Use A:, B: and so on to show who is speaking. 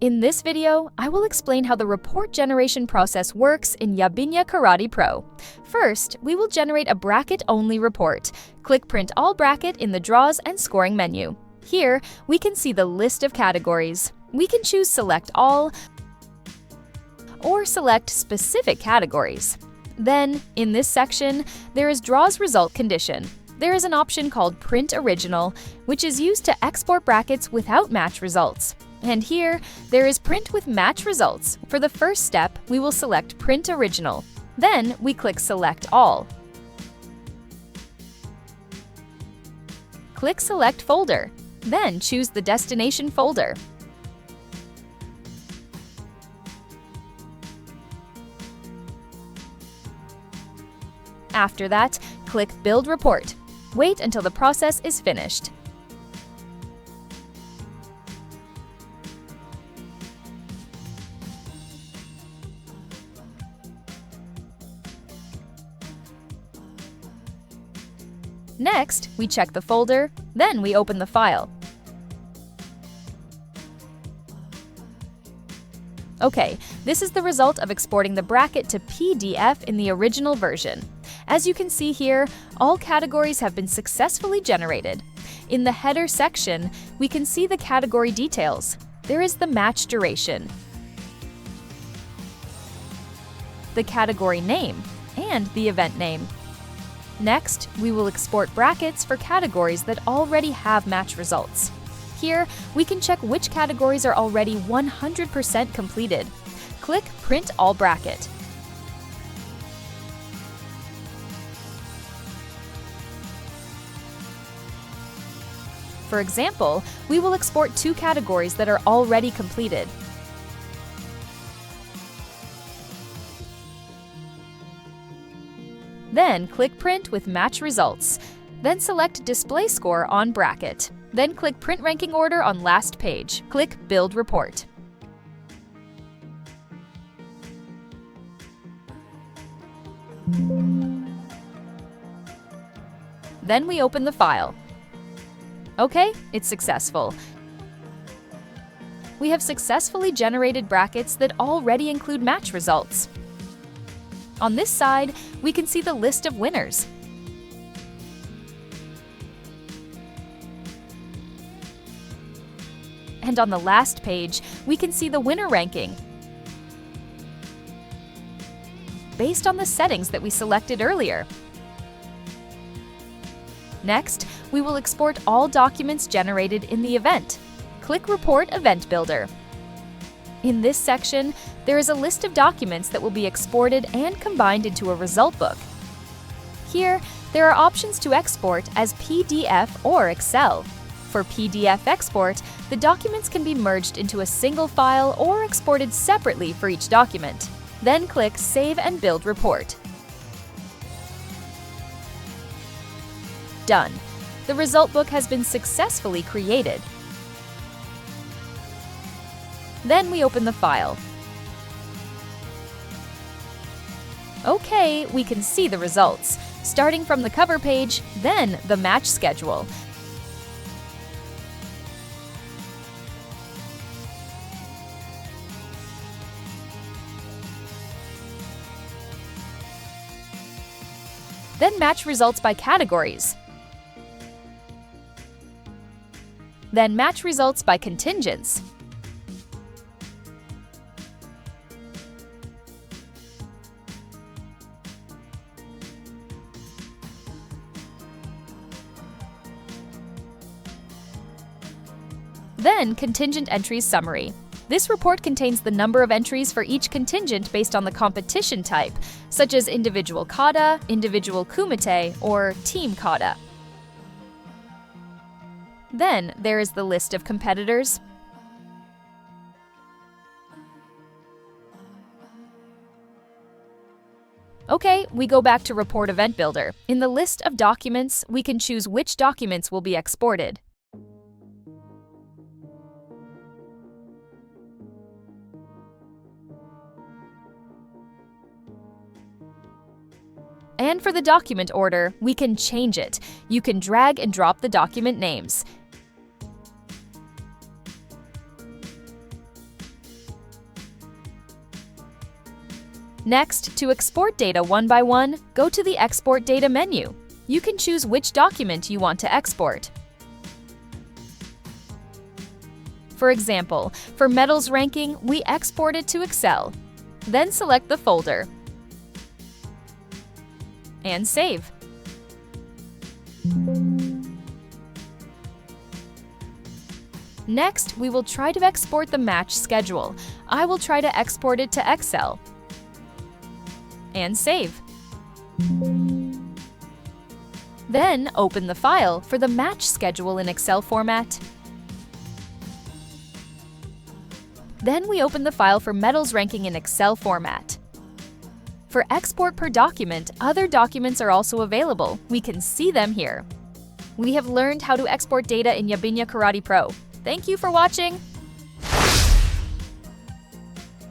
A: In this video, I will explain how the report generation process works in Yabinya Karate Pro. First, we will generate a bracket-only report. Click Print All Bracket in the Draws and Scoring menu. Here, we can see the list of categories. We can choose Select All or select specific categories. Then, in this section, there is Draws Result Condition. There is an option called Print Original, which is used to export brackets without match results. And here, there is Print with Match Results. For the first step, we will select Print Original. Then, we click Select All. Click Select Folder. Then, choose the destination folder. After that, click Build Report. Wait until the process is finished. Next, we check the folder, then we open the file. Okay, this is the result of exporting the bracket to PDF in the original version. As you can see here, all categories have been successfully generated. In the header section, we can see the category details. There is the match duration, the category name, and the event name. Next, we will export brackets for categories that already have match results. Here, we can check which categories are already 100% completed. Click Print All Bracket. For example, we will export 2 categories that are already completed. Then click Print with Match Results. Then select Display Score on Bracket. Then click Print Ranking Order on last page. Click Build Report. Then we open the file. Okay, it's successful. We have successfully generated brackets that already include match results. On this side, we can see the list of winners. And on the last page, we can see the winner ranking based on the settings that we selected earlier. Next, we will export all documents generated in the event. Click Report Event Builder. In this section, there is a list of documents that will be exported and combined into a result book. Here, there are options to export as PDF or Excel. For PDF export, the documents can be merged into a single file or exported separately for each document. Then click Save and Build Report. Done. The result book has been successfully created. Then we open the file. Okay, we can see the results, starting from the cover page, then the match schedule. Then match results by categories. Then match results by contingents. Then Contingent Entries Summary. This report contains the number of entries for each contingent based on the competition type, such as individual kata, individual kumite, or team kata. Then there is the list of competitors. Okay, we go back to Report Event Builder. In the list of documents, we can choose which documents will be exported. And for the document order, we can change it. You can drag and drop the document names. Next, to export data one by one, go to the Export Data menu. You can choose which document you want to export. For example, for medals ranking, we export it to Excel. Then select the folder and save. Next, we will try to export the match schedule. I will try to export it to Excel and save. Then open the file for the match schedule in Excel format. Then we open the file for medals ranking in Excel format. For export per document, other documents are also available. We can see them here. We have learned how to export data in Yabinya Karate Pro. Thank you for watching.